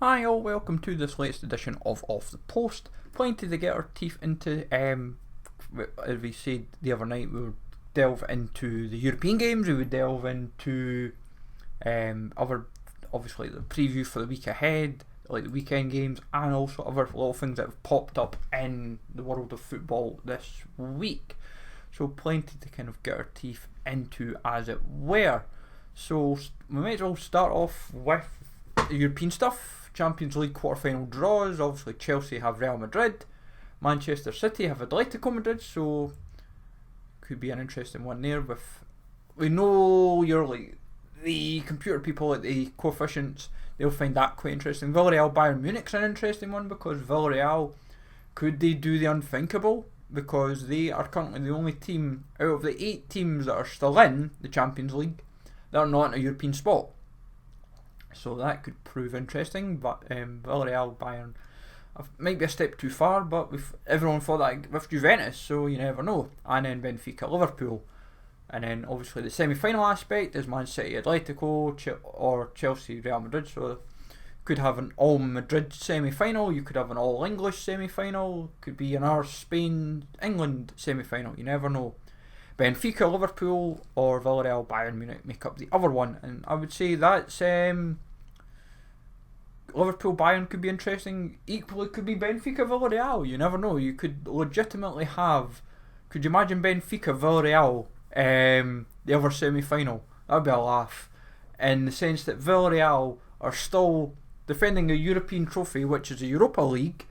Hi all, welcome to this latest edition of Off the Post. Plenty to get our teeth into. As we said the other night, we would delve into the European games, we would delve into other, obviously the preview for the week ahead, like the weekend games, and also other little things that have popped up in the world of football this week. So plenty to kind of get our teeth into, as it were. So we might as well start off with the European stuff. Champions League quarter-final draws. Obviously Chelsea have Real Madrid, Manchester City have Atletico Madrid, so could be an interesting one there. We know you're like the computer people at the coefficients, they'll find that quite interesting. Villarreal Bayern Munich's an interesting one, because Villarreal, could they do the unthinkable? Because they are currently the only team out of the 8 teams that are still in the Champions League that are not in a European spot. So that could prove interesting, but Villarreal, Bayern might be a step too far, but everyone thought that with Juventus, so you never know. And then Benfica, Liverpool. And then obviously the semi-final aspect is Man City, Atletico, or Chelsea, Real Madrid. So could have an all Madrid semi-final, you could have an all English semi-final, could be an our Spain, England semi-final, you never know. Benfica, Liverpool, or Villarreal, Bayern Munich make up the other one, and I would say that's Liverpool, Bayern could be interesting. Equally could be Benfica, Villarreal. You never know. You could legitimately have. Could you imagine Benfica, Villarreal, the other semi-final? That'd be a laugh. In the sense that Villarreal are still defending a European trophy, which is the Europa League,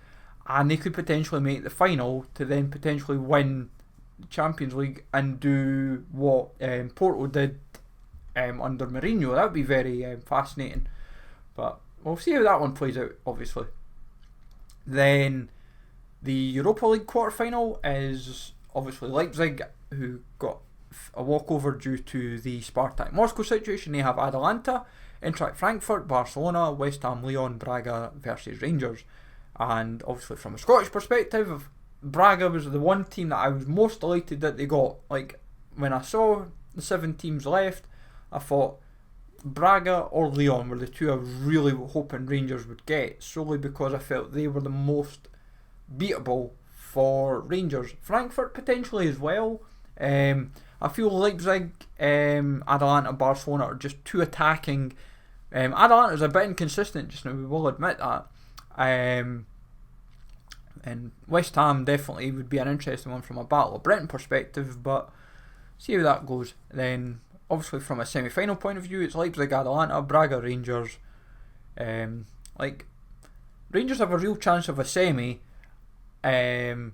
and they could potentially make the final to then potentially win the Champions League and do what Porto did under Mourinho. That would be very fascinating. But we'll see how that one plays out, obviously. Then the Europa League quarter-final is obviously Leipzig, who got a walkover due to the Spartak Moscow situation. They have Atalanta, Eintracht Frankfurt, Barcelona, West Ham, Lyon, Braga versus Rangers. And obviously from a Scottish perspective, Braga was the one team that I was most delighted that they got. Like, when I saw the 7 teams left, I thought Braga or Lyon were the two I was really hoping Rangers would get, solely because I felt they were the most beatable for Rangers. Frankfurt potentially as well. I feel Leipzig, Atalanta, Barcelona are just too attacking. Atalanta's a bit inconsistent just now, we will admit that. And West Ham definitely would be an interesting one from a Battle of Britain perspective, but see how that goes. Then obviously from a semi-final point of view, it's Leipzig, Atalanta, Braga, Rangers. Rangers have a real chance of a semi, and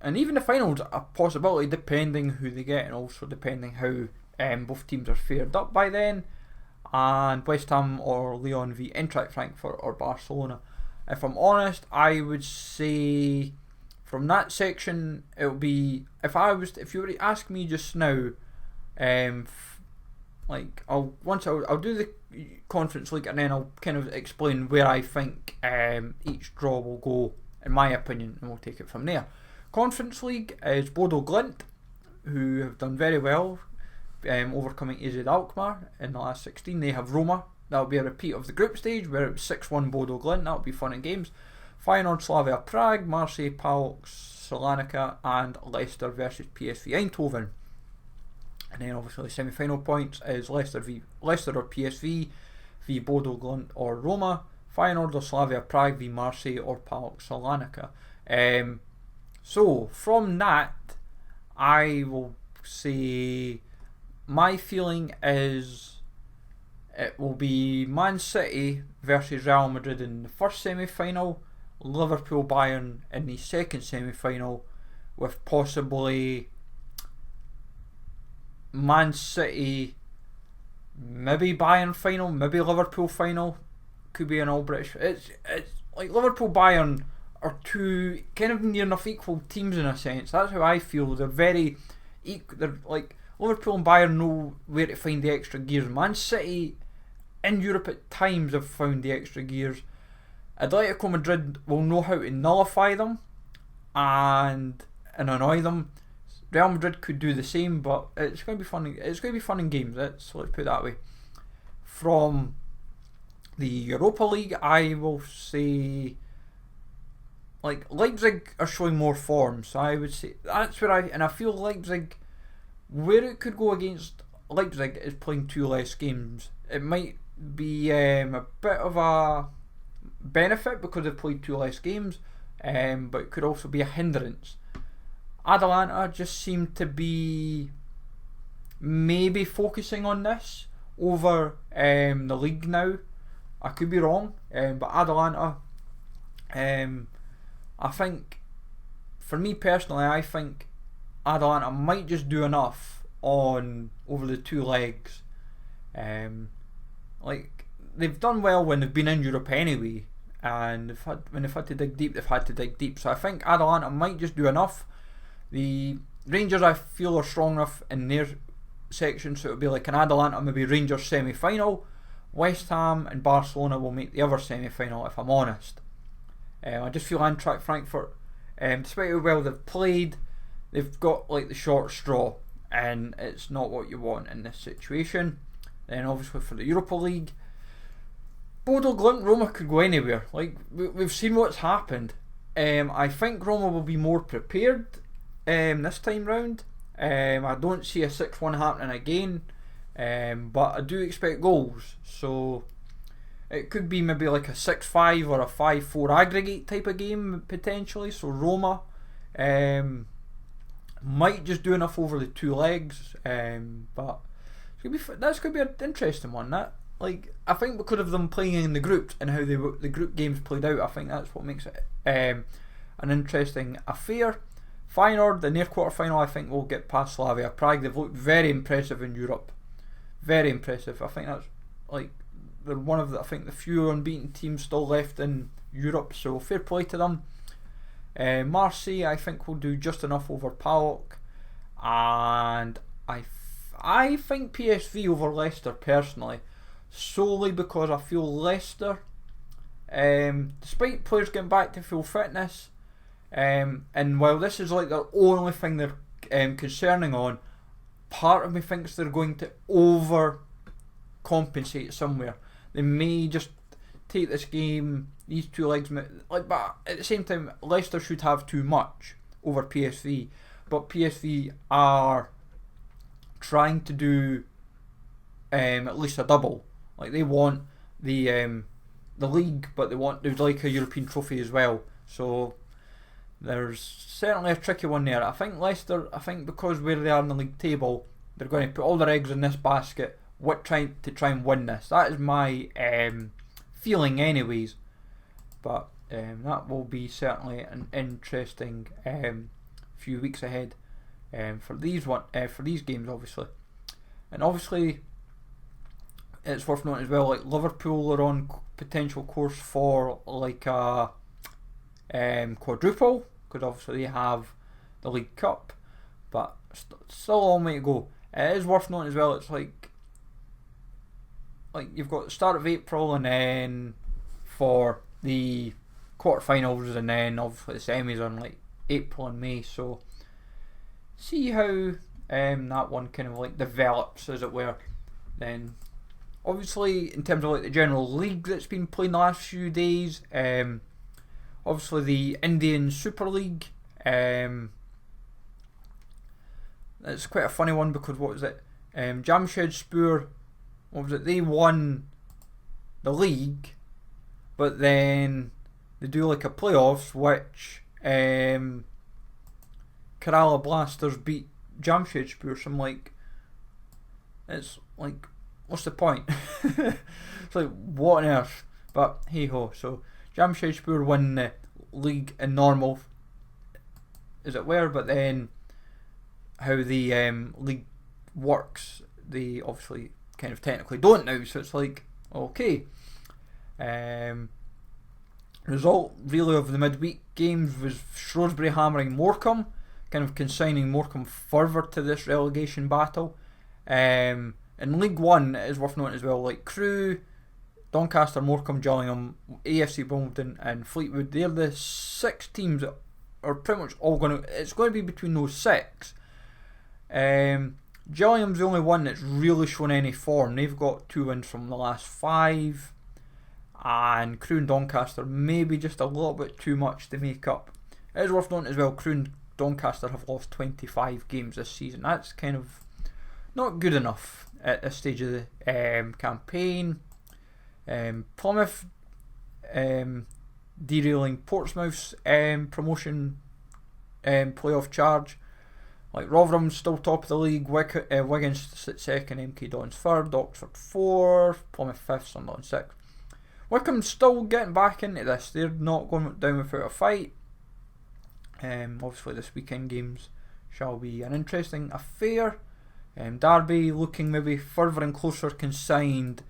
even the finals a possibility depending who they get, and also depending how both teams are fared up by then. And West Ham or Lyon v Eintracht Frankfurt or Barcelona. If I'm honest, I would say from that section it would be, if you were to ask me just now, I'll do the Conference League and then I'll kind of explain where I think each draw will go in my opinion, and we'll take it from there. Conference League is Bodo Glimt, who have done very well, overcoming AZ Alkmaar in the last 16. They have Roma. That'll be a repeat of the group stage where it was 6-1 Bodo Glimt. That'll be fun in games. Feyenoord, Slavia Prague, Marseille, PAOK, Salonika, and Leicester versus PSV Eindhoven. And then obviously the semi-final points is Leicester or PSV v Bodo Glimt or Roma, Feyenoord or Slavia Prague v Marseille or PAOK Salonika. So from that, I will say my feeling is it will be Man City versus Real Madrid in the first semi-final, Liverpool Bayern in the second semi-final, with possibly Man City, maybe Bayern final, maybe Liverpool final. Could be an all British. It's like Liverpool Bayern are two kind of near enough equal teams in a sense. That's how I feel. They're very equal. They're like Liverpool and Bayern know where to find the extra gears. Man City in Europe at times have found the extra gears. Atletico Madrid will know how to nullify them and annoy them. Real Madrid could do the same, but it's going to be fun. It's going to be fun in games. Let's put it that way. From the Europa League, I will say, like, Leipzig are showing more form, so I would say that's where I feel Leipzig, where it could go against Leipzig is playing 2 less games. It might be a bit of a benefit because they've played 2 less games, but it could also be a hindrance. Atalanta just seem to be maybe focusing on this over the league now. I could be wrong, but Atalanta, I think, for me personally, I think Atalanta might just do enough over the 2 legs. Like, they've done well when they've been in Europe anyway, and when they've had to dig deep, they've had to dig deep. So I think Atalanta might just do enough. The Rangers, I feel, are strong enough in their section, so it'll be like an Atalanta, maybe Rangers semi-final. West Ham and Barcelona will make the other semi-final, if I'm honest. I just feel Eintracht Frankfurt, despite how well they've played, they've got like the short straw, and it's not what you want in this situation. Then obviously for the Europa League, Bodo Glimt, Roma could go anywhere. Like, we've seen what's happened. I think Roma will be more prepared this time round. I don't see a 6-1 happening again, but I do expect goals, so it could be maybe like a 6-5 or a 5-4 aggregate type of game potentially. So Roma might just do enough over the 2 legs, but that's going to be an interesting one. That, like, I think because of them playing in the groups and how the group games played out, I think that's what makes it an interesting affair. Feyenoord in their quarter final, I think, will get past Slavia Prague. They've looked very impressive in Europe, very impressive. I think that's like they're one of the few unbeaten teams still left in Europe, so fair play to them. Marseille, I think, will do just enough over PAOK, and I think PSV over Leicester personally, solely because I feel Leicester, despite players getting back to full fitness, and while this is like their only thing they're concerning on, part of me thinks they're going to overcompensate somewhere. They may just take this game, these 2 legs, like, but at the same time, Leicester should have too much over PSV, but PSV are trying to do at least a double. Like, they want the league, but they'd like a European trophy as well. So there's certainly a tricky one there. I think Leicester, because where they are in the league table, they're going to put all their eggs in this basket, trying and win this. That is my feeling anyways. But that will be certainly an interesting few weeks ahead for these games, obviously. And obviously, it's worth noting as well, like, Liverpool are on potential course for like a quadruple, because obviously they have the League Cup, but still a long way to go. It is worth noting as well, it's like you've got the start of April, and then for the quarterfinals, and then obviously the semis on like April and May. So see how that one kind of like develops, as it were. Then obviously in terms of like the general league that's been played in the last few days, obviously the Indian Super League, it's quite a funny one because what was it? Jamshedpur, what was it? They won the league, but then they do like a playoffs, which Kerala Blasters beat Jamshedpur. So I'm like, it's like, what's the point? It's like, what on earth? But hey ho. So Jamshedpur won the league in normal, as it were, but then how the league works, they obviously kind of technically don't now, so it's like, okay. Result really of the midweek games was Shrewsbury hammering Morecambe, kind of consigning Morecambe further to this relegation battle. In League One, it is worth noting as well, like Crewe, Doncaster, Morecambe, Gillingham, AFC Wimbledon and Fleetwood, they're the 6 teams that are pretty much all it's going to be between those 6. Gillingham's the only one that's really shown any form. They've got 2 wins from the last 5. and Crewe and Doncaster maybe just a little bit too much to make up. It is worth noting as well, Crewe and Doncaster have lost 25 games this season. That's kind of not good enough at this stage of the campaign. Plymouth derailing Portsmouth's promotion playoff charge. Like Rotherham's still top of the league, Wigan sits second, MK Dons third, Oxford fourth, Plymouth fifth, Sunderland sixth. Wycombe's still getting back into this. They're not going down without a fight. Obviously this weekend games shall be an interesting affair. Derby looking maybe further and closer consigned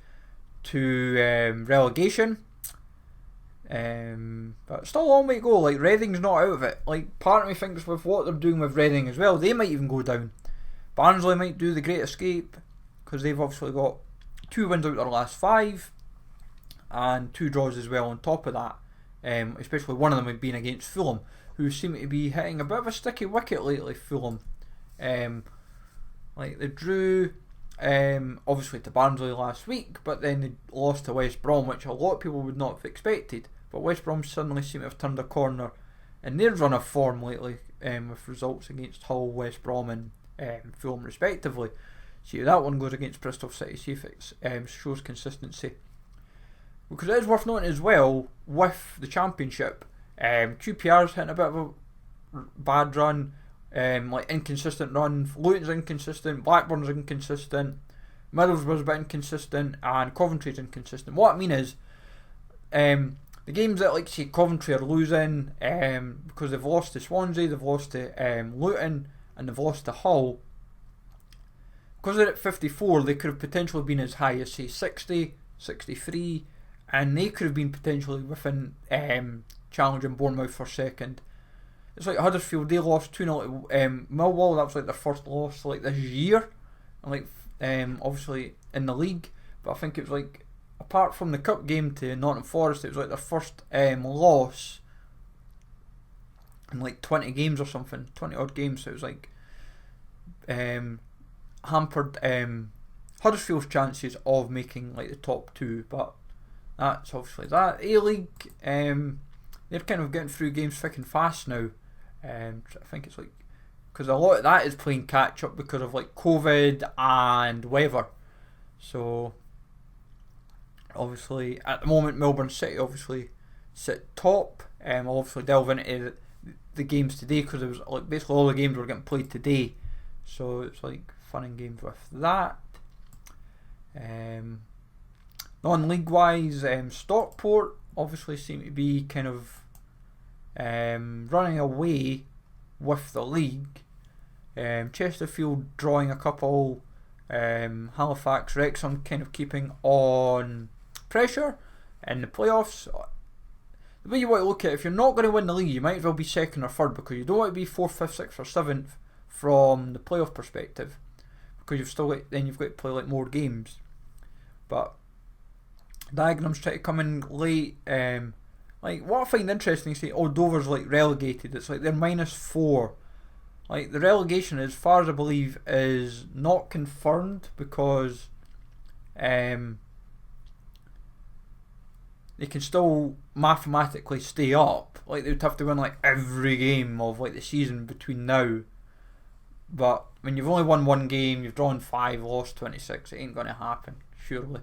to relegation. But still a long way to go. Like Reading's not out of it. Like part of me thinks with what they're doing with Reading as well, they might even go down. Barnsley might do the great escape because they've obviously got 2 wins out of their last 5 and 2 draws as well on top of that. Especially one of them being against Fulham, who seem to be hitting a bit of a sticky wicket lately. Fulham, like they drew obviously to Barnsley last week, but then they lost to West Brom, which a lot of people would not have expected. But West Brom suddenly seem to have turned a corner in their run of form lately, with results against Hull, West Brom and Fulham respectively. See how that one goes against Bristol City, see if it shows consistency. Because it is worth noting as well, with the Championship, QPR's hitting a bit of a bad run, like inconsistent run. Luton's inconsistent, Blackburn's inconsistent, Middlesbrough's a bit inconsistent, and Coventry's inconsistent. What I mean is, the games that, like, say, Coventry are losing because they've lost to Swansea, they've lost to Luton, and they've lost to Hull. Because they're at 54, they could have potentially been as high as, say, 60, 63, and they could have been potentially within challenging Bournemouth for second. It's like Huddersfield, they lost 2-0 to Millwall. That was like their first loss like this year, and like obviously in the league. But I think it was like, apart from the cup game to Nottingham Forest, it was like their first loss in like 20 games or something, 20 odd games. So it was like hampered Huddersfield's chances of making like the top 2. But that's obviously that. A-League, they're kind of getting through games thick and fast now. I think it's like, because a lot of that is playing catch up because of like COVID and weather. So obviously at the moment Melbourne City obviously sit top. I'll obviously delve into the games today because it was like basically all the games were getting played today. So it's like fun and games with that. Non-league wise, Stockport obviously seem to be kind of running away with the league. Chesterfield drawing a couple, Halifax, Wrexham kind of keeping on pressure in the playoffs. The way you want to look at it, if you're not going to win the league, you might as well be second or third, because you don't want to be 4th, 5th, 6th or 7th from the playoff perspective, because you've got to play like more games. But Dagenham's trying to come in late. Like what I find interesting is Dover's like relegated. It's like they're -4. Like the relegation, as far as I believe, is not confirmed because they can still mathematically stay up. Like they would have to win like every game of like the season between now. But when you've only won 1 game, you've drawn 5, lost 26, it ain't gonna happen, surely.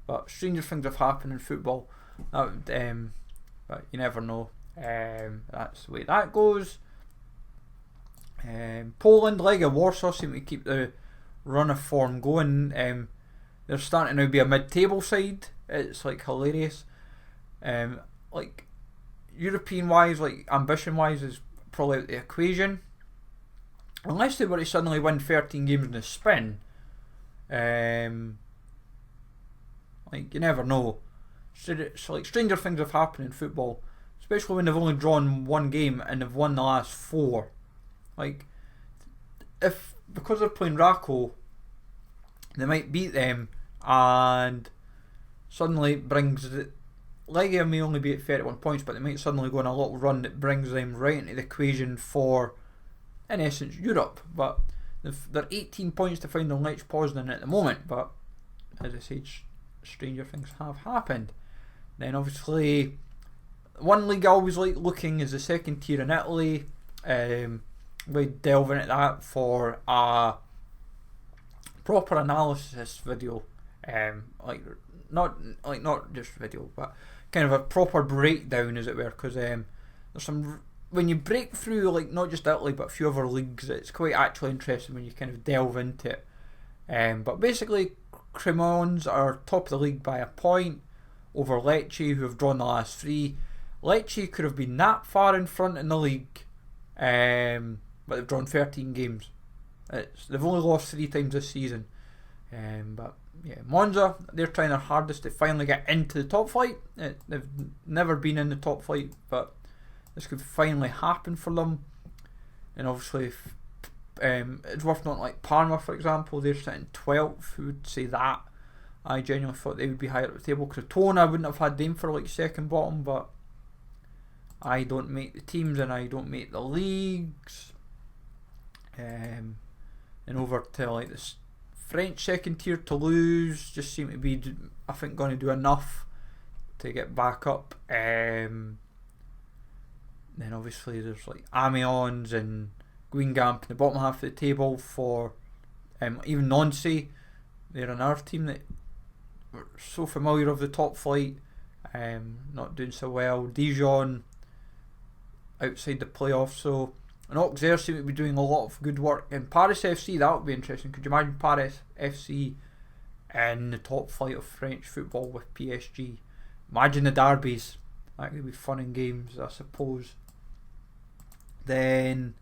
But stranger things have happened in football. That would, but you never know. That's the way that goes. Poland, Legia Warsaw seem to keep the run of form going. They're starting to now be a mid-table side. It's like hilarious. Like European wise, like ambition wise, is probably out the equation. Unless they were to suddenly win 13 games in a spin. Like you never know. So like stranger things have happened in football, especially when they've only drawn 1 game and they've won the last 4. Like, if because they're playing Rako, they might beat them, and suddenly brings the Legia may only be at 31 points, but they might suddenly go on a little run that brings them right into the equation for, in essence, Europe. But they're 18 points to find Lech Poznan at the moment. But as I said, stranger things have happened. Then obviously, one league I always like looking is the second tier in Italy. We delve into that for a proper analysis video. Not just video, but kind of a proper breakdown, as it were, because there's some, when you break through, like, not just Italy but a few other leagues, it's quite actually interesting when you kind of delve into it. But basically, Cremonese are top of the league by a point over Lecce, who have drawn the last three. Lecce could have been that far in front in the league, but they've drawn 13 games. They've only lost 3 times this season. But yeah, Monza, they're trying their hardest to finally get into the top flight. They've never been in the top flight, but this could finally happen for them. And obviously, it's worth noting, like Parma, for example, they're sitting 12th. Who would say that? I genuinely thought they would be higher up the table. Crotone, I wouldn't have had them for like second bottom, but I don't make the teams and I don't make the leagues. And over to like this French second tier, Toulouse just seem to be, I think, going to do enough to get back up. Then obviously there's like Amiens and Guingamp in the bottom half of the table for even Nancy. They're another team that we're so familiar of the top flight, not doing so well. Dijon outside the playoffs, so and Auxerre seem to be doing a lot of good work. And Paris FC, that would be interesting. Could you imagine Paris FC in the top flight of French football with PSG? Imagine the derbies. That could be fun in games, I suppose. Then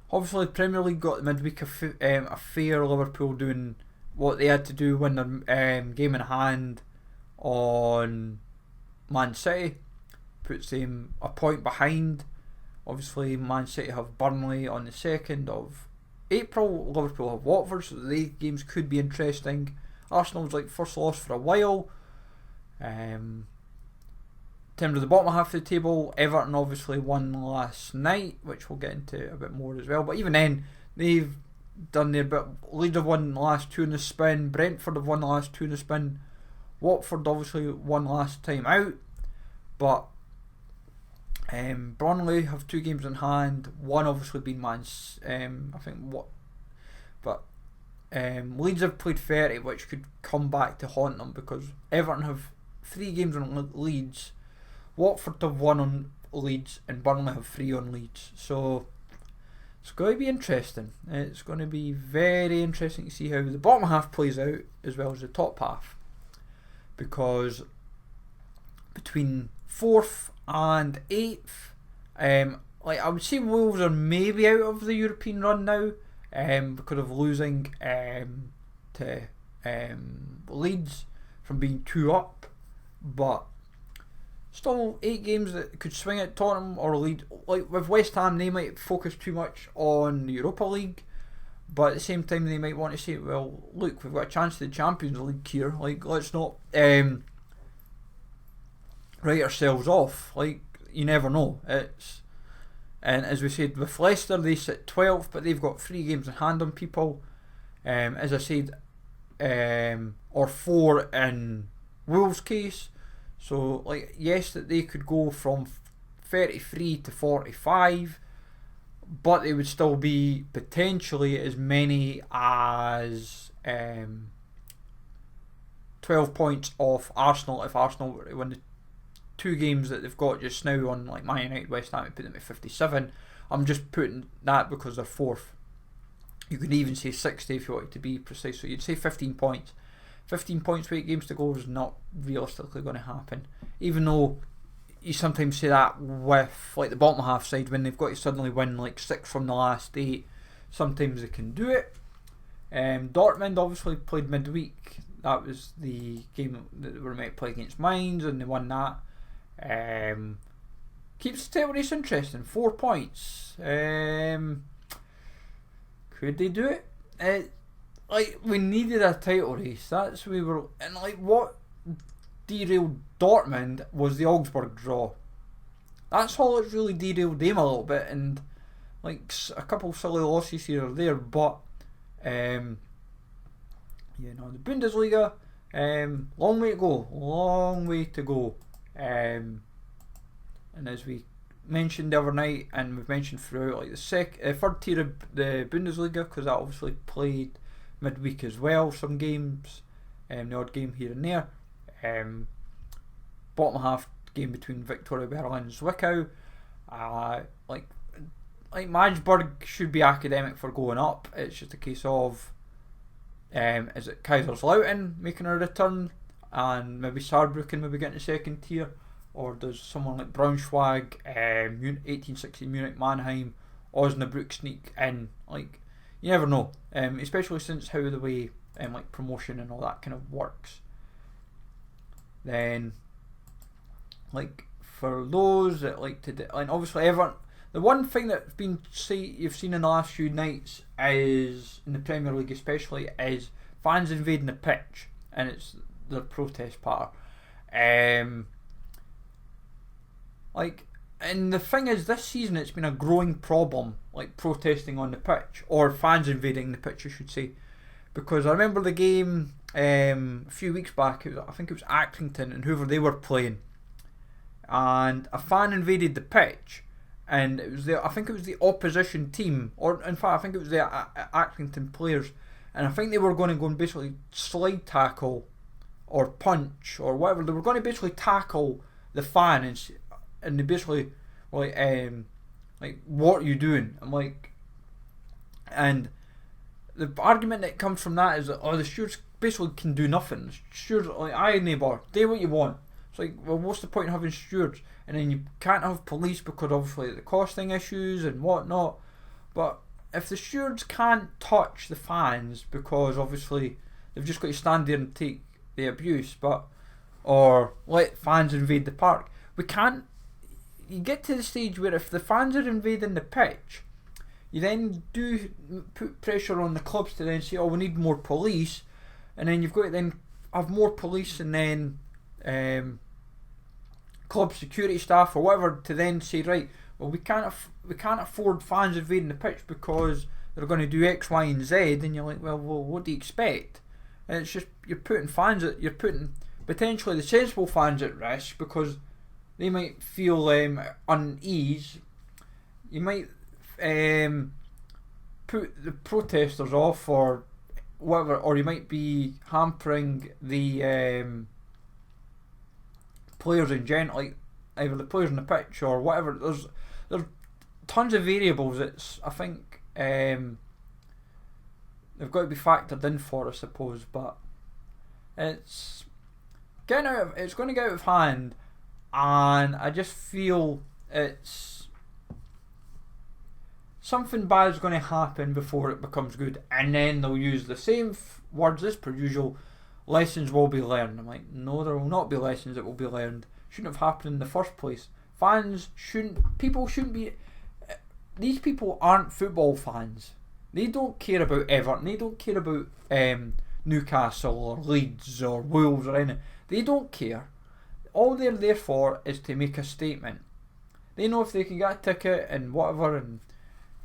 obviously the Premier League got the midweek affair. Liverpool doing what they had to do, win their game in hand on Man City, puts them a point behind. Obviously Man City have Burnley on the 2nd of April, Liverpool have Watford, so the games could be interesting. Arsenal's like first loss for a while. In terms of the bottom half of the table, Everton obviously won last night, which we'll get into a bit more as well, but even then they've done their bit. Leeds have won the last 2 in the spin, Brentford have won the last 2 in the spin, Watford obviously won last time out, but Burnley have 2 games in hand, one obviously being Leeds have played 30, which could come back to haunt them, because Everton have 3 games on Leeds, Watford have 1 on Leeds, and Burnley have 3 on Leeds. So it's going to be interesting. It's going to be very interesting to see how the bottom half plays out as well as the top half, because between 4th and 8th, like I would say Wolves are maybe out of the European run now, because of losing to Leeds from being 2 up, but still 8 games that could swing at Tottenham or Leeds. Like with West Ham, they might focus too much on the Europa League, but at the same time they might want to say, well, look, we've got a chance to the Champions League here, like let's not write ourselves off. Like, you never know. And as we said with Leicester, they sit 12th, but they've got 3 games in hand on people. As I said, or 4 in Wolves' case. So, like, yes, that they could go from 33 to 45, but they would still be potentially as many as 12 points off Arsenal if Arsenal were to win the 2 games that they've got just now on, like Man United, West Ham, put them at 57. I'm just putting that because they're 4th. You could even say 60 if you wanted to be precise, so you'd say 15 points. 15 points with 8 games to go is not realistically going to happen, even though you sometimes say that with like the bottom half side when they've got to suddenly win like 6 from the last 8. Sometimes they can do it. Dortmund obviously played midweek. That was the game that they were meant to play against Mainz, and they won that. Keeps the title race interesting. 4 points. Could they do it? Like, we needed a title race. That's we were, and like what derailed Dortmund was the Augsburg draw. That's all that's really derailed them a little bit, and like a couple of silly losses here or there. But the Bundesliga, long way to go. And as we mentioned the other night, and we've mentioned throughout, like the third tier of the Bundesliga, because that obviously played midweek as well, some games, the odd game here and there. Bottom half game between Victoria Berlin and Zwickau. Like Magdeburg should be academic for going up. It's just a case of is it Kaiserslautern making a return, and maybe Saarbrücken maybe getting to second tier, or does someone like Braunschweig, 1860 Munich, Mannheim, Osnabrück sneak in? Like, you never know, especially since how the way like promotion and all that kind of works. Then, like for those that like to, and obviously everyone, the one thing that's been you've seen in the last few nights is in the Premier League especially is fans invading the pitch, and it's the protest part. Like, and the thing is, this season it's been a growing problem, like protesting on the pitch, or fans invading the pitch, I should say, because I remember the game a few weeks back. I think it was Accrington and whoever they were playing, and a fan invaded the pitch, and it was I think it was the opposition team, or in fact I think it was the Accrington players, and I think they were going to go and basically slide tackle or punch or whatever. They were going to basically tackle the fan, and they basically like what are you doing? I'm like, and the argument that comes from that is that the stewards basically can do nothing. Stewards like, aye neighbour, do what you want. It's like, well, what's the point in having stewards? And then you can't have police because obviously the costing issues and whatnot. But if the stewards can't touch the fans because obviously they've just got to stand there and take the abuse, or let fans invade the park, we can't. You get to the stage where if the fans are invading the pitch, you then do put pressure on the clubs to then say, oh, we need more police, and then you've got to then have more police and then club security staff or whatever to then say, right, well, we can't afford fans invading the pitch because they're going to do X, Y, and Z, and you're like, well, what do you expect? And it's just you're putting potentially the sensible fans at risk because they might feel unease. You might put the protesters off or whatever, or you might be hampering the players in general, like either the players on the pitch or whatever. There's tons of variables. It's, I think, they've got to be factored in for, I suppose, but it's going to get out of hand, and I just feel it's something bad is going to happen before it becomes good, and then they'll use the same words as per usual. Lessons will be learned. I'm like, no, there will not be lessons that will be learned. Shouldn't have happened in the first place. People shouldn't be. These people aren't football fans. They don't care about Everton. They don't care about Newcastle or Leeds or Wolves or anything. They don't care. All they're there for is to make a statement. They know if they can get a ticket and whatever, and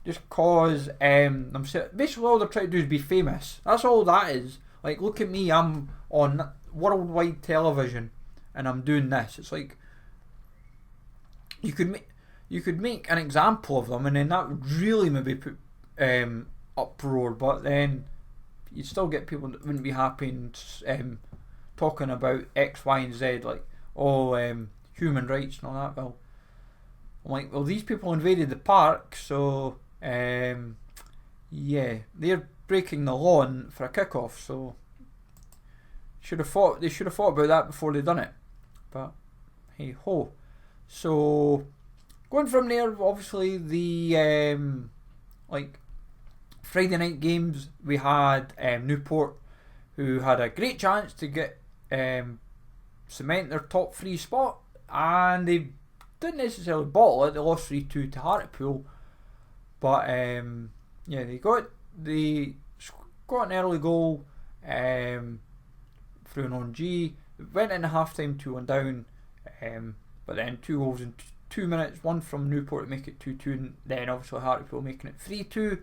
just cause basically all they're trying to do is be famous. That's all that is. Like, look at me, I'm on worldwide television and I'm doing this. It's like you could make an example of them, and then that would really maybe put uproar, but then you'd still get people that wouldn't be happy and talking about X, Y, and Z, like human rights and all that. Well, I'm like, well, these people invaded the park, so yeah, they're breaking the law for a kick-off, so they should have thought about that before they done it. But hey ho. So going from there, obviously the like Friday night games, we had Newport, who had a great chance to get cement their top 3 spot, and they didn't necessarily bottle it. They lost 3-2 to Hartlepool, but yeah, they got an early goal through an on-G. Went into half-time 2-1 down, but then 2 goals in 2 minutes, one from Newport to make it 2-2, and then obviously Hartlepool making it 3-2,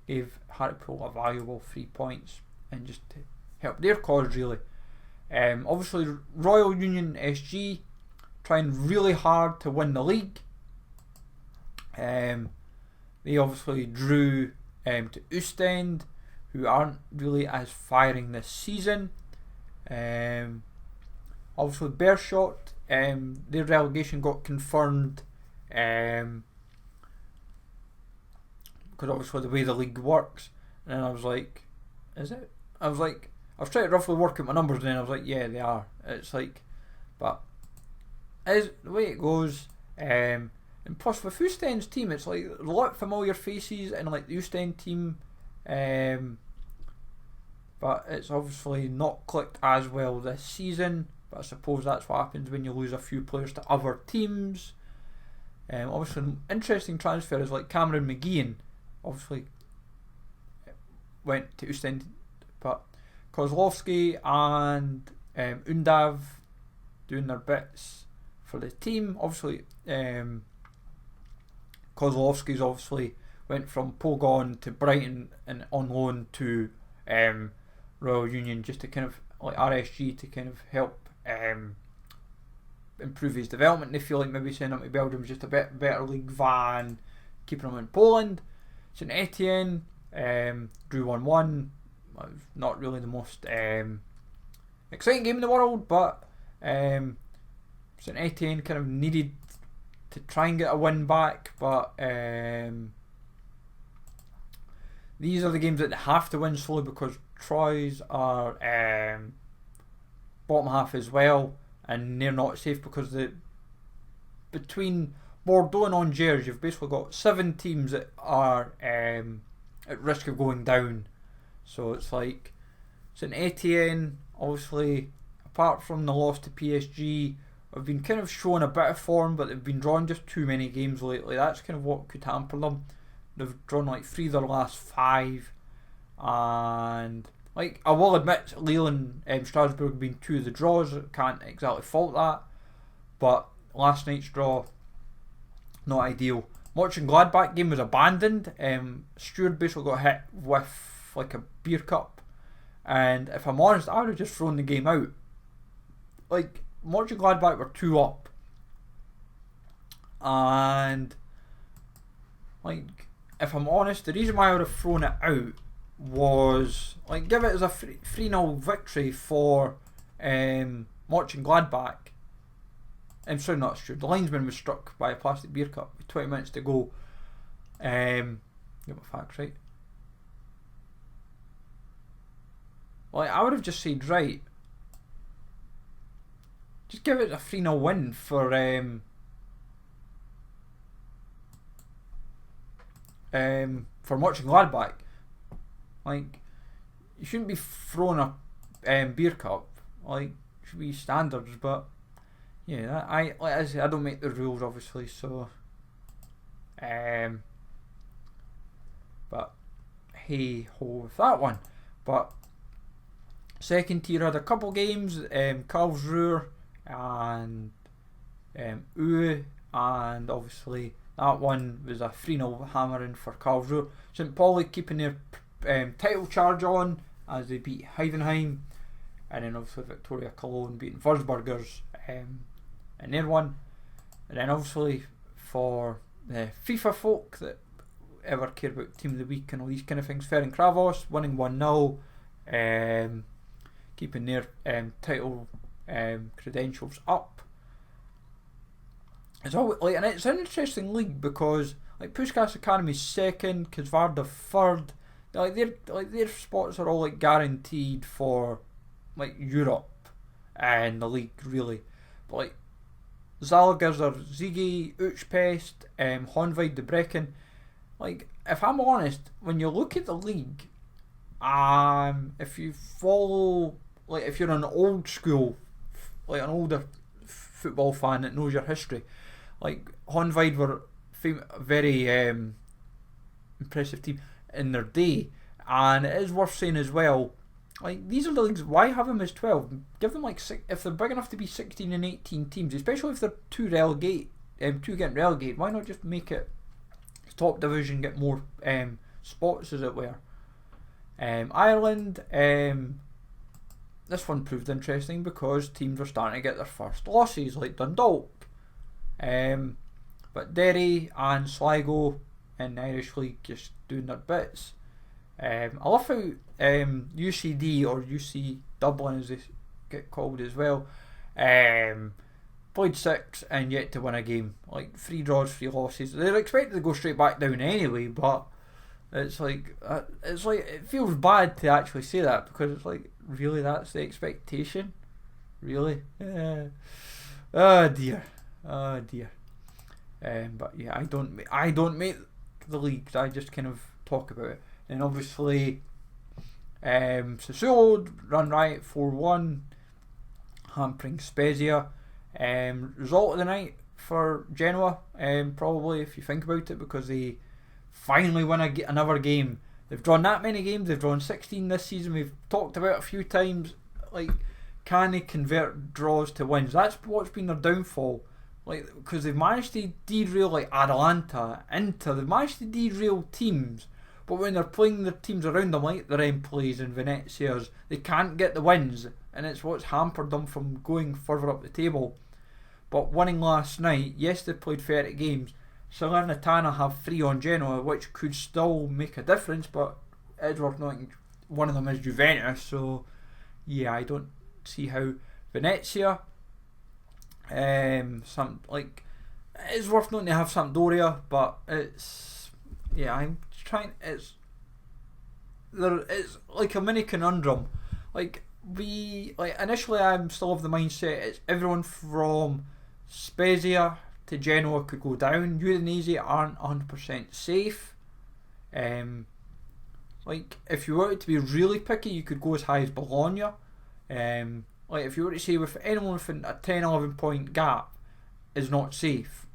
gave Hartlepool a valuable 3 points, and just to help their cause really. Obviously Royal Union SG trying really hard to win the league. They obviously drew to Ostend, who aren't really as firing this season. Obviously Beerschot, their relegation got confirmed because obviously the way the league works. And I was like, is it? I was trying to roughly work out my numbers, and then I was like, yeah, they are. It's like, but is the way it goes. And plus with Ostend's team, it's like a lot of familiar faces and like the Ostend team, but it's obviously not clicked as well this season. But I suppose that's what happens when you lose a few players to other teams. Obviously, an interesting transfer is like Cameron McGeehan, obviously went to Ostend, but Kozlowski and Undav doing their bits for the team. Obviously, Kozlowski's obviously went from Pogon to Brighton and on loan to Royal Union, just to kind of like RSG to kind of help improve his development. They feel like maybe sending him to Belgium is just a bit better league than keeping him in Poland. St Etienne drew 1-1. Not really the most exciting game in the world, but St Etienne kind of needed to try and get a win back, but these are the games that they have to win slowly because Troyes are bottom half as well, and they're not safe because between Bordeaux and Angers, you've basically got 7 teams that are at risk of going down. So it's like St Etienne, obviously, apart from the loss to PSG, have been kind of showing a bit of form, but they've been drawing just too many games lately. That's kind of what could hamper them. They've drawn like 3 of their last 5, and like I will admit, Lille and Strasbourg have been 2 of the draws. Can't exactly fault that, but last night's draw, not ideal. Mönchengladbach game was abandoned. Stewart basically got hit with like a beer cup, and if I'm honest, I would have just thrown the game out. Like Mönchengladbach were 2 up, and like if I'm honest, the reason why I would have thrown it out was like give it as a 3-0 victory for Mönchengladbach. I'm sorry, not Stewart. The linesman was struck by a plastic beer cup with 20 minutes to go. Get my facts right. Like I would have just said, right, just give it a 3-0 win for Mönchengladbach. Like you shouldn't be throwing a beer cup. Like it should be standards, but yeah, like I say, I don't make the rules obviously, so but hey ho with that one. But second tier had a couple games, Karlsruhe and UE, and obviously that one was a 3-0 hammering for Karlsruhe. St Pauli keeping their title charge on as they beat Heidenheim, and then obviously Victoria Cologne beating Würzburgers in their one. And then obviously for the FIFA folk that ever care about Team of the Week and all these kind of things, Ferencváros winning 1-0, keeping their title credentials up. It's always like, and it's an interesting league because like Puskás Academy's second, Kazvarda third. Their spots are all like guaranteed for like Europe and the league really. But like Zalgiris are Ziggy, Utspest, Honvéd, Debrecen. Like if I'm honest, when you look at the league, if you follow, like if you're an old school, like an older football fan that knows your history, like Honvéd were a very impressive team in their day, and it is worth saying as well, like these are the leagues, why have them as 12? Give them like if they're big enough to be 16 and 18 teams, especially if they're two getting relegated, why not just make it top division, get more spots as it were. Ireland, this one proved interesting because teams were starting to get their first losses, like Dundalk, But Derry and Sligo in the Irish League just doing their bits. I love how UCD or UC Dublin as they get called as well, played 6 and yet to win a game. Like 3 draws, 3 losses. They're expected to go straight back down anyway, but it's like it feels bad to actually say that, because it's like, really, that's the expectation? Really? Oh dear. But yeah, I don't make the leagues. I just kind of talk about it. And obviously, Sassuolo run right 4-1, hampering Spezia. Result of the night for Genoa, probably, if you think about it, because they finally win another game. They've drawn that many games. They've drawn 16 this season. We've talked about it a few times. Like, can they convert draws to wins? That's what's been their downfall. Like, because they've managed to derail like Atalanta, Inter. They've managed to derail teams. But when they're playing their teams around them, like the Empoli's and Venezia's, they can't get the wins, and it's what's hampered them from going further up the table. But winning last night, yes, they played 30 games. Salernitana have 3 on Genoa, which could still make a difference, but it's worth noting one of them is Juventus, so yeah, I don't see how Venezia. It's worth noting they have Sampdoria, but it's like a mini conundrum. Initially I'm still of the mindset it's everyone from Spezia to Genoa could go down. Udinese aren't 100% safe. If you wanted to be really picky, you could go as high as Bologna. If you were to say with anyone within a 10-11 point gap is not safe.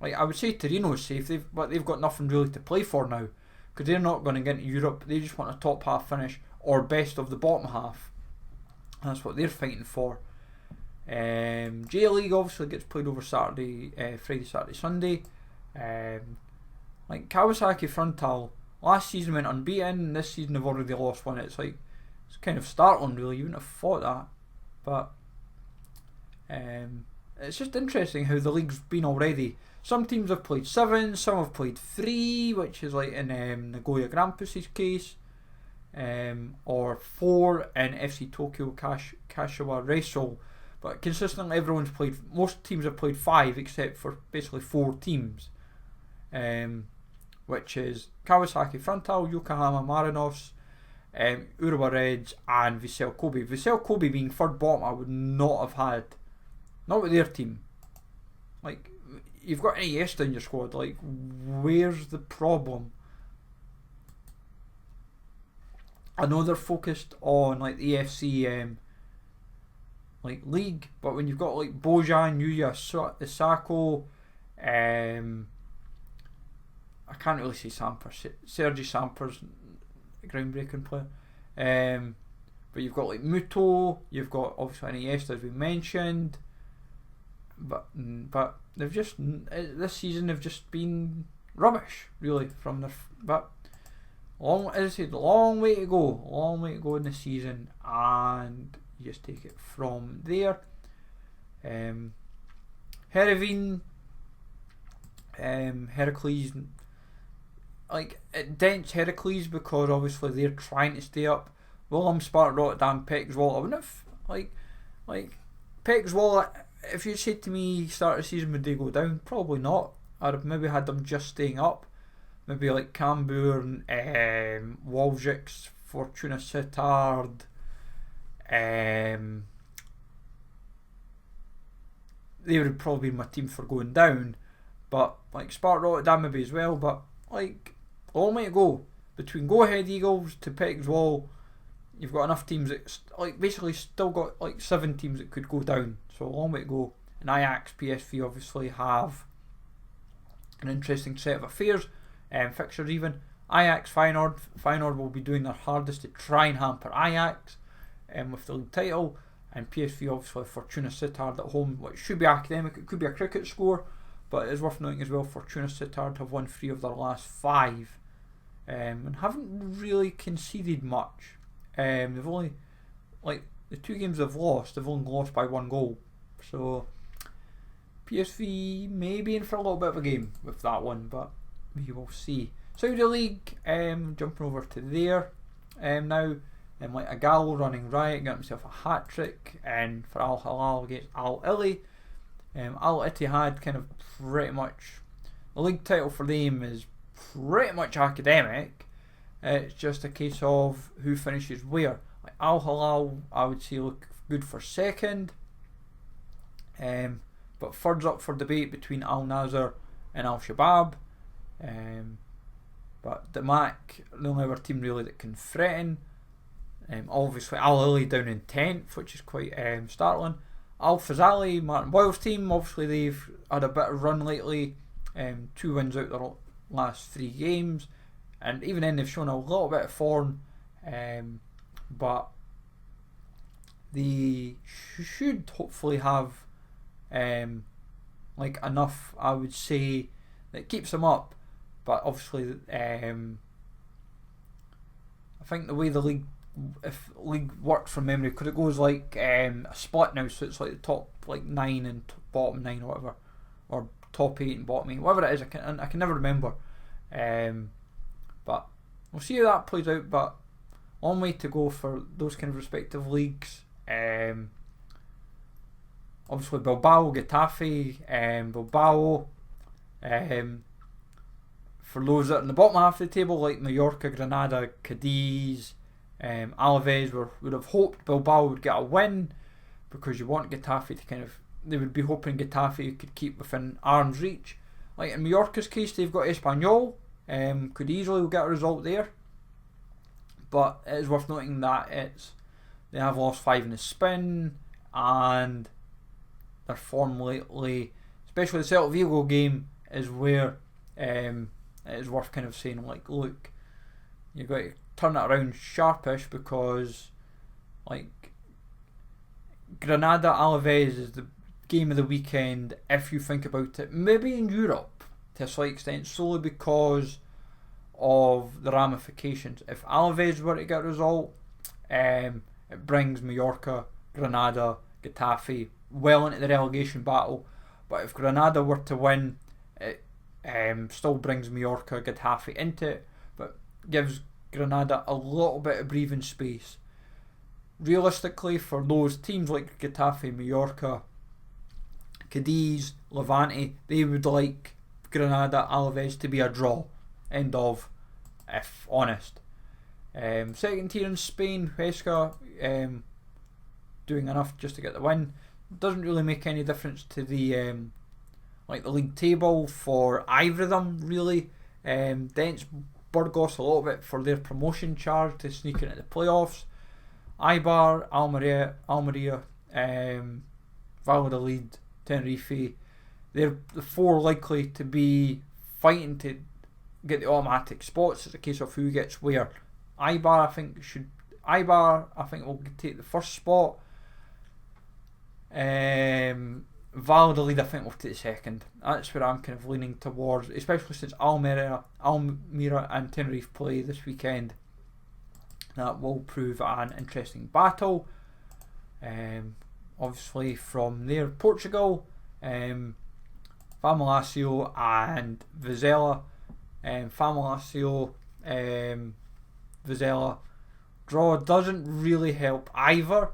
I would say Torino is safe, but they've got nothing really to play for now, because they're not going to get into Europe. They just want a top half finish or best of the bottom half. That's what they're fighting for. J League obviously gets played over Friday, Saturday, Sunday. Kawasaki Frontale last season went unbeaten. This season they've already lost one. It's kind of startling, really. You wouldn't have thought that, but it's just interesting how the league's been already. Some teams have played 7, some have played 3, which is like in Nagoya Grampus's case, or 4 in FC Tokyo Kashiwa Reysol. But consistently most teams have played 5 except for basically 4 teams, which is Kawasaki Frontale, Yokohama Marinos, Urawa Reds and Vissel Kobe. Vissel Kobe being third bottom, I would not have had. Not with their team. You've got Iniesta in your squad. Where's the problem? I know they're focused on the EFC league, but when you've got Bojan, Yuya, Isako, I can't really say Sampers. Sergi Sampers, a groundbreaking player. But you've got Muto, you've got obviously Iniesta as we mentioned, but they've just this season they've just been rubbish, really, from their. But long way to go in the season, and you just take it from there. Hereveen, Heracles, it dents Heracles because obviously they're trying to stay up. Willem, Sparta Rotterdam, Pek Zwolle. I wouldn't have Pek Zwolle. If you said to me start of the season would they go down, probably not. I'd have maybe had them just staying up. Maybe Cambuur, Wolfswijk, Fortuna Sittard. They would probably be my team for going down. But Sparta Rotterdam maybe as well. But long way to go. Between Go Ahead Eagles to Pek Zwolle, you've got enough teams that basically still got 7 teams that could go down. So a long way to go. And Ajax, PSV obviously have an interesting set of affairs. Fixtures even. Ajax, Feyenoord will be doing their hardest to try and hamper Ajax with the league title. And PSV obviously Fortuna Sittard at home, which should be academic. It could be a cricket score, but it is worth noting as well Fortuna Sittard have won 3 of their last 5 and haven't really conceded much. They've only the 2 games they've only lost by 1 goal. So PSV may be in for a little bit of a game with that one, but we will see. Saudi League, jumping over to there now. Like a Gallo running riot, got himself a hat trick, and for Al Hilal against Al Ili. Al Ittihad kind of pretty much, the league title for them is pretty much academic. It's just a case of who finishes where. Like Al Hilal, I would say look good for second, but third's up for debate between Al Nasser and Al Shabab. But the MAC, the only other team really that can threaten. Obviously Al Ili down in 10th, which is quite startling. Al Fazali, Martin Boyle's team, obviously they've had a bit of run lately. 2 wins out their last 3 games, and even then they've shown a little bit of form, but they should hopefully have like enough, I would say, that keeps them up. But obviously I think the way the league works from memory, because it goes like a split now, so it's like the top like 9 and bottom 9 or whatever, or top 8 and bottom 8, whatever it is, I can never remember. But we'll see how that plays out. But long way to go for those kind of respective leagues. Obviously Bilbao, Getafe, Bilbao. For those that are in the bottom half of the table, like Mallorca, Granada, Cadiz, Alaves, would have hoped Bilbao would get a win, because you want Getafe to kind of, they would be hoping Getafe could keep within arm's reach. Like in Mallorca's case, they've got Espanyol, could easily get a result there, but it is worth noting that they have lost 5 in the spin, and their form lately, especially the Celta Vigo game, is where it is worth kind of saying, like, look, you've got to turn it around sharpish, because like Granada Alaves is the game of the weekend if you think about it, maybe in Europe to a slight extent, solely because of the ramifications. If Alaves were to get a result, it brings Mallorca, Granada, Getafe well into the relegation battle. But if Granada were to win, it still brings Mallorca, Getafe into it, but gives Granada a little bit of breathing space. Realistically, for those teams like Getafe, Mallorca, Cadiz, Levante, they would like Granada, Alaves to be a draw. End of, if honest. Second tier in Spain, Huesca doing enough just to get the win. Doesn't really make any difference to the like the league table for either of them, really. Dents Burgos a little bit for their promotion charge to sneak into the playoffs. Eibar, Almeria, Valladolid, Tenerife, they're the 4 likely to be fighting to get the automatic spots. It's a case of who gets where. Eibar I think will take the first spot. Valladolid I think will take the second. That's where I'm kind of leaning towards, especially since Almeria and Tenerife play this weekend. That will prove an interesting battle. Obviously from there, Portugal, Famalicão and Vizela. Famalicão, Vizela draw doesn't really help either.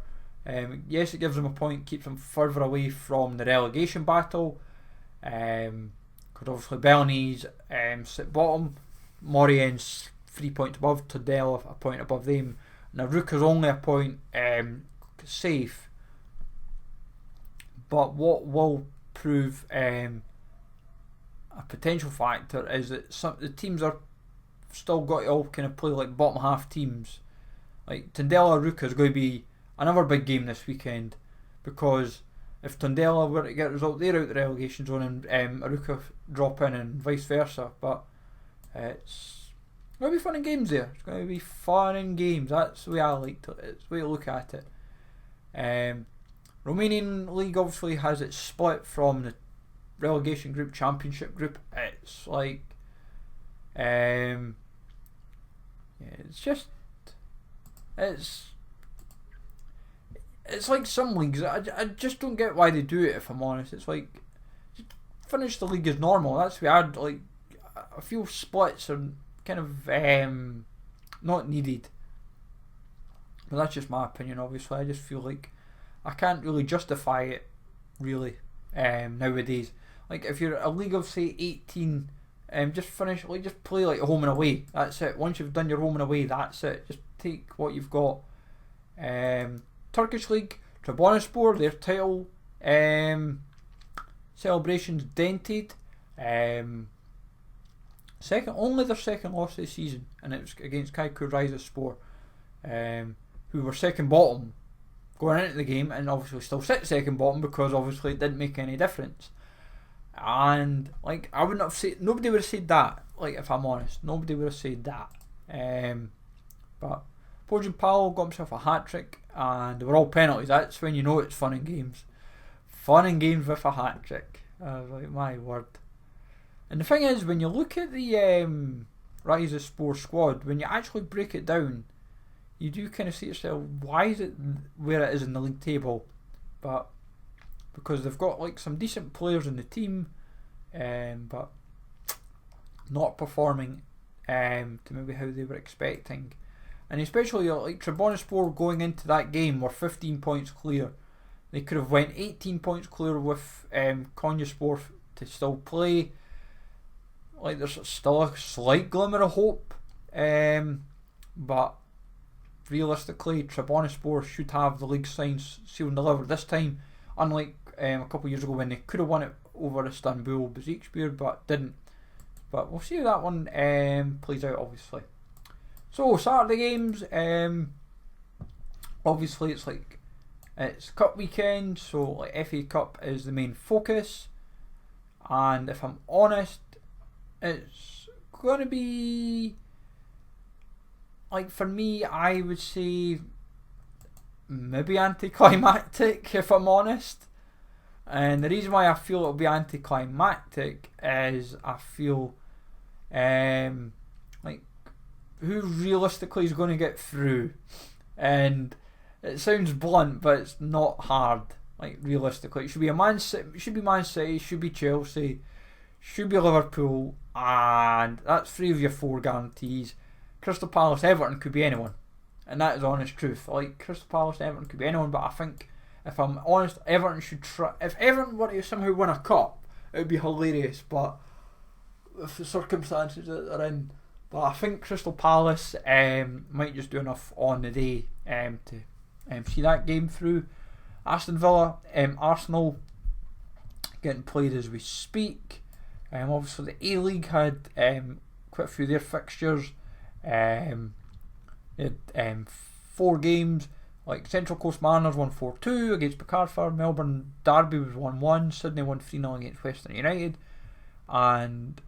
Yes, it gives them a point, keeps them further away from the relegation battle. Because obviously Belenese sit bottom, Morien's 3 points above, Tudela a point above them. Now Ruka's only a point safe. But what will prove a potential factor is that the teams are still got to all kind of play like bottom half teams. Like Tondela Ruka is going to be another big game this weekend, because if Tondela were to get a result, they're out the relegation zone, and Aruca drop in and vice versa. But it's going to be fun in games there. It's going to be fun in games. That's the way I like to. It's the way to look at it. Romanian League obviously has it split from the relegation group, championship group. It's like, it's just, it's like some leagues. I just don't get why they do it, if I'm honest. It's like, finish the league as normal. That's why I'd like. I feel splits are kind of not needed. But that's just my opinion. Obviously, I just feel like I can't really justify it. Really, nowadays, like if you're a league of say 18. Just finish, like just play like home and away. That's it. Once you've done your home and away, that's it. Just take what you've got. Turkish League, Trabzonspor, their title celebrations dented. Only their second loss this season, and it was against Kaiku Rizespor, who were second bottom going into the game, and obviously still sit second bottom because obviously it didn't make any difference. And like I wouldn't have said, nobody would have said that. Like if I'm honest, nobody would have said that. But Bojan Powell got himself a hat trick, and they were all penalties. That's when you know it's fun and games. Fun and games with a hat trick. I was like, my word. And the thing is, when you look at the Rizespor squad, when you actually break it down, you do kind of see yourself, why is it where it is in the league table? But because they've got like some decent players in the team, but not performing to maybe how they were expecting. And especially like Trabzonspor going into that game were 15 points clear. They could have went 18 points clear with Konyaspor to still play. Like there's still a slight glimmer of hope, but realistically Trabzonspor should have the league signs sealed and delivered this time, unlike a couple of years ago when they could have won it over Istanbul Besiktas but didn't. But we'll see how that one plays out, obviously. So Saturday games, obviously it's cup weekend, so like FA Cup is the main focus, and if I'm honest, it's going to be, like for me, I would say maybe anticlimactic, if I'm honest. And the reason why I feel it'll be anticlimactic is I feel like who realistically is going to get through, and it sounds blunt, but it's not hard. Like realistically, it should be Man City, should be Chelsea, should be Liverpool, and that's 3 of your 4 guarantees. Crystal Palace, Everton could be anyone, and that is honest truth. Like Crystal Palace, Everton could be anyone, but I think if I'm honest, Everton should try. If Everton were to somehow win a cup, it would be hilarious. But with the circumstances that they're in, but I think Crystal Palace might just do enough on the day to see that game through. Aston Villa, Arsenal getting played as we speak. Obviously the A-League had quite a few of their fixtures. They had 4 games. Like Central Coast Mariners won 4-2 against Picarford. Melbourne Derby was 1-1. Sydney won 3-0 against Western United. And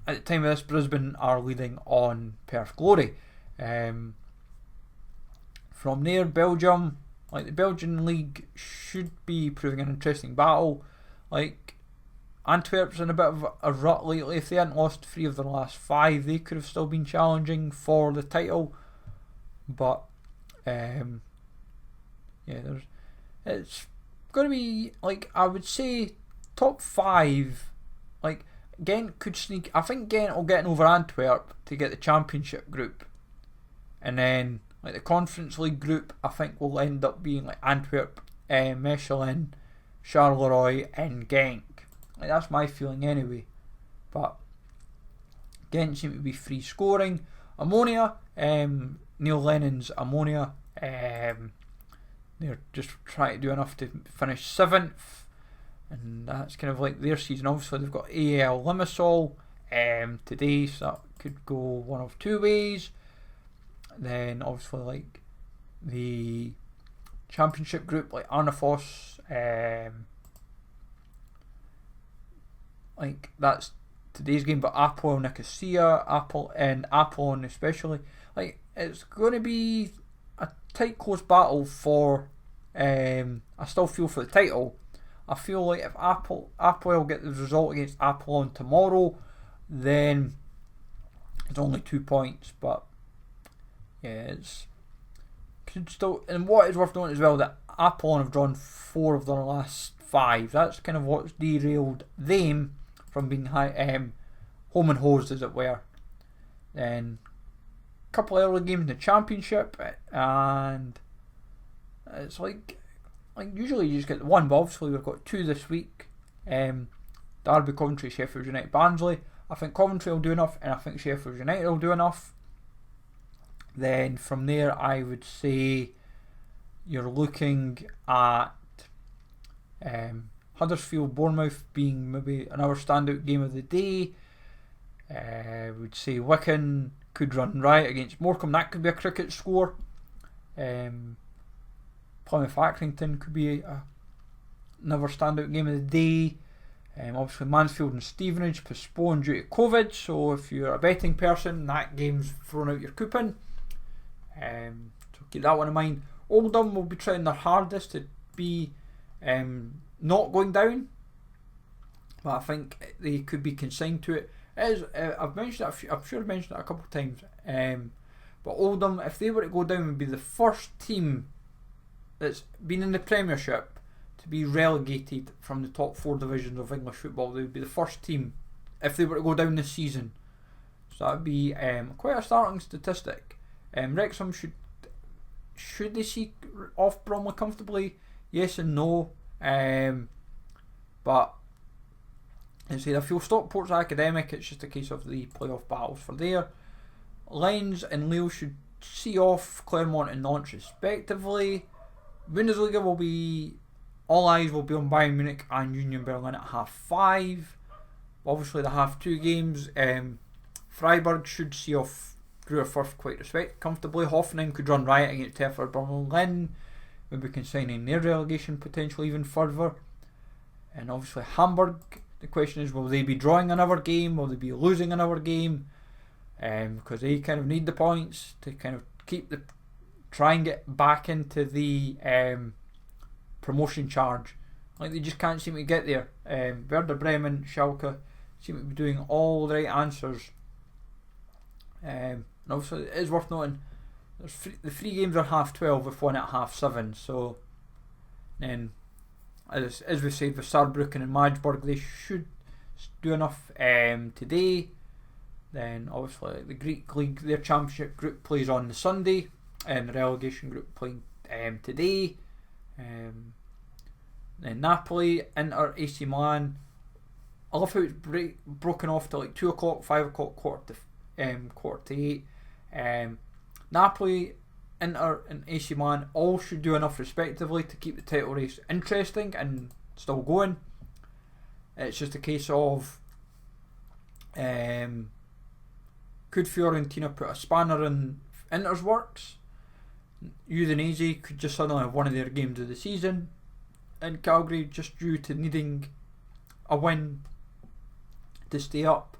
at the time of this, Brisbane are leading on Perth Glory. From there, Belgium, like the Belgian league should be proving an interesting battle. Like Antwerp's in a bit of a rut lately. If they hadn't lost 3 of their last 5, they could have still been challenging for the title. But it's going to be, like, I would say top 5. Like Ghent could sneak. I think Ghent will get over Antwerp to get the Championship group, and then like the Conference League group, I think will end up being like Antwerp, Mechelen, Charleroi, and Genk. Like that's my feeling anyway. But Ghent seem to be free scoring. Ammonia, Neil Lennon's Ammonia, they're just trying to do enough to finish 7th, and that's kind of like their season. Obviously they've got AEL Limassol today, so that could go one of 2 ways. Then obviously like the Championship group, like Arnafos, like that's today's game, but Apoel Nicosia, Apollon especially, like it's going to be a tight close battle for I still feel for the title. I feel like if Apoel get the result against Apollon tomorrow, then it's only 2 points, but yeah, it's could still. And what is worth noting as well, that Apollon have drawn 4 of their last 5. That's kind of what's derailed them from being home and hosed, as it were. Then a couple of early games in the Championship, and it's like usually you just get one, but obviously we've got 2 this week. Derby, Coventry, Sheffield United, Barnsley. I think Coventry will do enough, and I think Sheffield United will do enough. Then from there, I would say you're looking at Huddersfield, Bournemouth being maybe another standout game of the day. I would say Wigan could run riot against Morecambe. That could be a cricket score. Plymouth Accrington could be another standout game of the day. Obviously Mansfield and Stevenage postponed due to COVID, so if you're a betting person, that game's thrown out your coupon. So keep that one in mind. Oldham will be trying their hardest to be not going down, but I think they could be consigned to it. I've mentioned it, I'm sure I've mentioned it a couple of times, but Oldham, if they were to go down, would be the first team that's been in the Premiership to be relegated from the top 4 divisions of English football. They would be the first team if they were to go down this season. So that would be quite a startling statistic. Wrexham should they see off Bromley comfortably? Yes and no. But as I said, I feel Stockport's academic. It's just a case of the playoff battles for there. Lens and Lille should see off Clermont and Nantes respectively. Bundesliga will be, all eyes will be on Bayern Munich and Union Berlin at 5:30. Obviously the 2:30 games. Freiburg should see off Greuther Fürth quite comfortably. Hoffenheim could run riot against Hertha Berlin, maybe consigning their relegation potential even further. And obviously Hamburg, the question is, will they be drawing another game? Will they be losing another game? Because they kind of need the points to kind of try and get back into the promotion charge. Like, they just can't seem to get there. Werder Bremen, Schalke seem to be doing all the right answers. And obviously it is worth noting the 3 games are 12:30 with one at 7:30. So then, as we said, with Saarbrücken and Magdeburg, they should do enough today. Then obviously the Greek League, their Championship group plays on the Sunday, and the relegation group playing today. Then Napoli, Inter, AC Milan. I love how it's broken off to like 2 o'clock, 5 o'clock, quarter to 8. Napoli, Inter and AC Milan all should do enough respectively to keep the title race interesting and still going. It's just a case of could Fiorentina put a spanner in Inter's works? Udinese could just suddenly have one of their games of the season, and Calgary, just due to needing a win to stay up,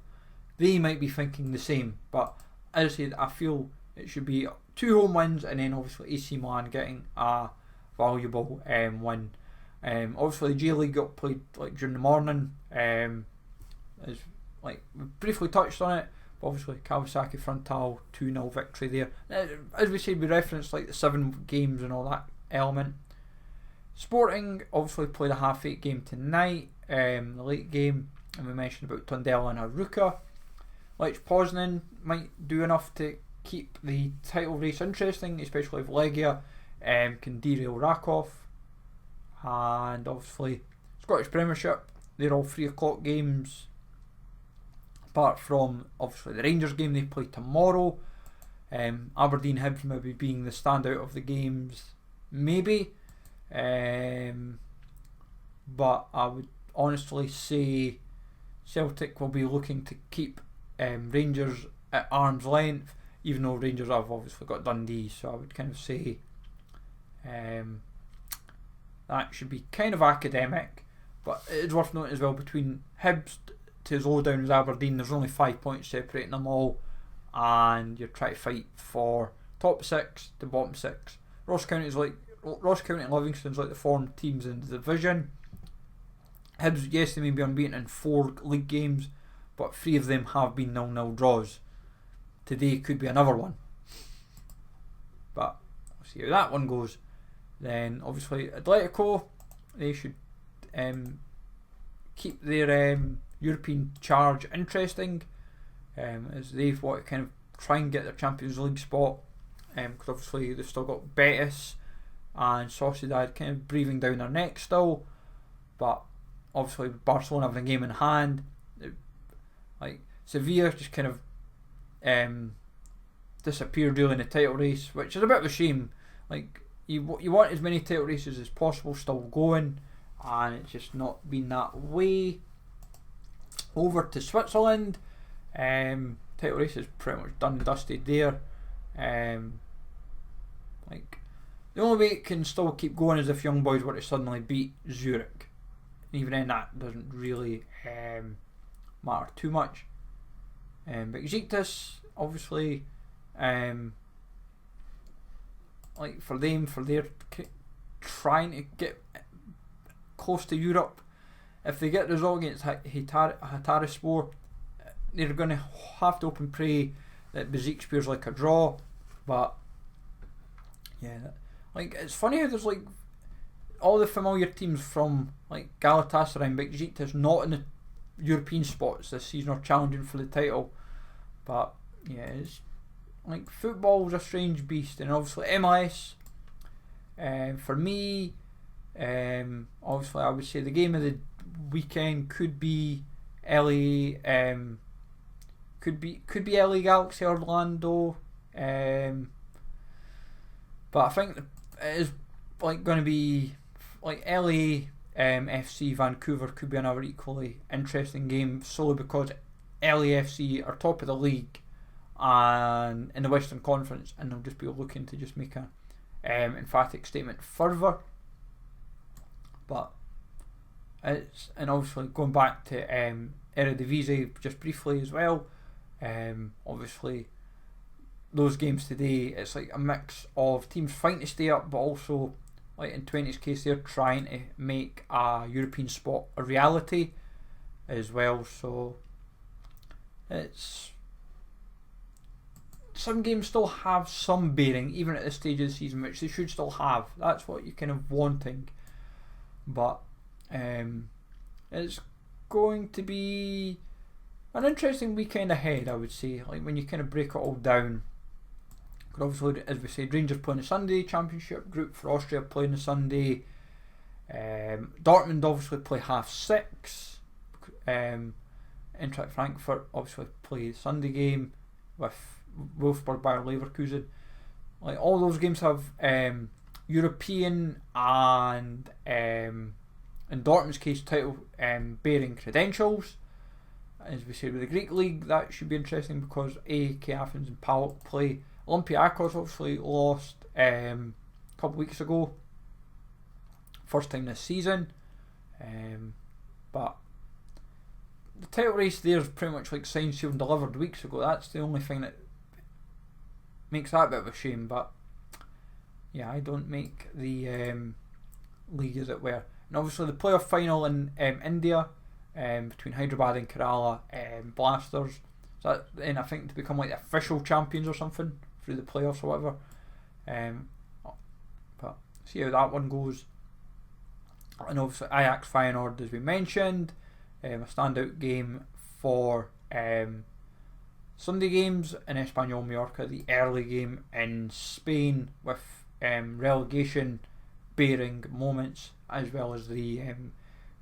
they might be thinking the same. But as I said, I feel it should be 2 home wins, and then obviously AC Milan getting a valuable win. Obviously the J League got played like during the morning. As like we briefly touched on it, but obviously Kawasaki Frontale 2-0 victory there. As we said, we referenced like the 7 games and all that element. Sporting obviously played a 8:30 game tonight, the late game, and we mentioned about Tondela and Aruka. Lech Poznan might do enough to keep the title race interesting, especially if Legia can derail Rakov. And obviously Scottish Premiership, they're all 3 o'clock games, apart from obviously the Rangers game they play tomorrow. Aberdeen Hibs maybe being the standout of the games, maybe. But I would honestly say Celtic will be looking to keep Rangers at arm's length, even though Rangers have obviously got Dundee. So I would kind of say that should be kind of academic. But it is worth noting as well, between Hibs to as low down as Aberdeen, there's only 5 points separating them all, and you're trying to fight for top 6 to bottom 6. Ross County and Livingston's like the form teams in the division. Hibs, yes, they may be unbeaten in 4 league games, but 3 of them have been 0-0 draws. Today could be another one, but we'll see how that one goes. Then obviously Atletico, they should keep their European charge interesting, as they want to kind of try and get their Champions League spot, because obviously they've still got Betis and Sociedad kind of breathing down their neck still, but obviously with Barcelona having a game in hand, like Sevilla just kind of disappeared really in the title race, which is a bit of a shame. Like you want as many title races as possible still going, and it's just not been that way. Over to Switzerland, title race is pretty much done and dusted there. Like the only way it can still keep going is if Young Boys were to suddenly beat Zurich. Even then, that doesn't really matter too much. But Besiktas, obviously, like for their trying to get close to Europe, if they get the result against Hataraspor, they're going to have to hope and pray that Besiktas feels like a draw. But yeah, like it's funny how there's like all the familiar teams from like Galatasaray and Besiktas not in the European spots this season or challenging for the title. But yeah, it's like football's a strange beast, and obviously MLS. For me, obviously I would say the game of the weekend could be LA, could be LA Galaxy Orlando, but I think it is like going to be like LA FC Vancouver could be another equally interesting game, solely because LAFC are top of the league and in the Western Conference, and they'll just be looking to just make a emphatic statement further. But it's, and obviously going back to Eredivisie just briefly as well, obviously those games today, it's like a mix of teams fighting to stay up, but also like in 20's case they're trying to make a European spot a reality as well. So it's, some games still have some bearing even at this stage of the season, which they should still have. That's what you're kind of wanting. But it's going to be an interesting weekend ahead, I would say, like when you kind of break it all down. Because obviously, as we said, Rangers playing the Sunday, Championship group for Austria playing the Sunday. Dortmund obviously play 6:30. Eintracht Frankfurt obviously play the Sunday game with Wolfsburg Bayer Leverkusen. Like all those games have European and in Dortmund's case title bearing credentials. As we said with the Greek League, that should be interesting because AEK Athens and PAOK play. Olympiacos obviously lost a couple of weeks ago, first time this season, but the title race there is pretty much like signed, sealed and delivered weeks ago. That's the only thing that makes that a bit of a shame. But yeah, I don't make the league as it were. And obviously the playoff final in India between Hyderabad and Kerala Blasters. So that, and I think to become like the official champions or something through the playoffs or whatever. But see how that one goes. And obviously Ajax Feyenoord, as we mentioned, a standout game for Sunday games in Espanyol Mallorca, the early game in Spain with relegation bearing moments, as well as the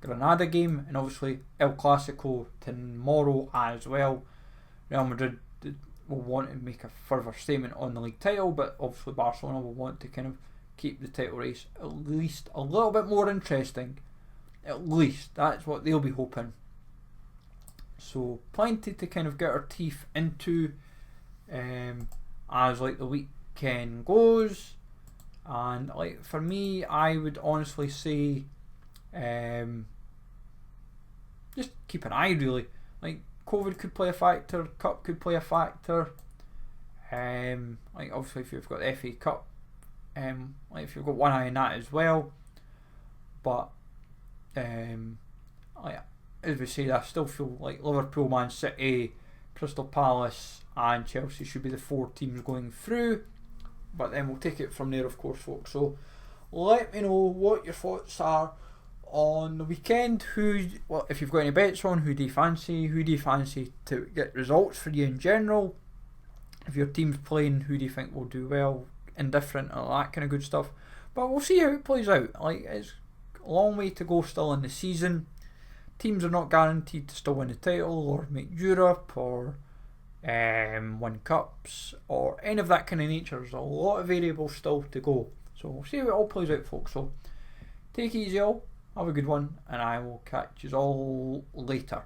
Granada game, and obviously El Clasico tomorrow as well. Real Madrid will want to make a further statement on the league title, but obviously Barcelona will want to kind of keep the title race at least a little bit more interesting. At least that's what they'll be hoping. So plenty to kind of get our teeth into as like the weekend goes. And like for me, I would honestly say just keep an eye really. Like COVID could play a factor, Cup could play a factor. Like obviously if you've got the FA Cup, like if you've got one eye on that as well. But like, as we said, I still feel like Liverpool, Man City, Crystal Palace and Chelsea should be the 4 teams going through. But then we'll take it from there, of course, folks. So let me know what your thoughts are on the weekend, if you've got any bets on, who do you fancy? Who do you fancy to get results for you in general? If your team's playing, who do you think will do well, indifferent, all that kind of good stuff. But we'll see how it plays out. It's a long way to go still in the season. Teams are not guaranteed to still win the title or make Europe or win cups or any of that kind of nature. There's a lot of variables still to go. So we'll see how it all plays out, folks. So take it easy all, have a good one, and I will catch you all later.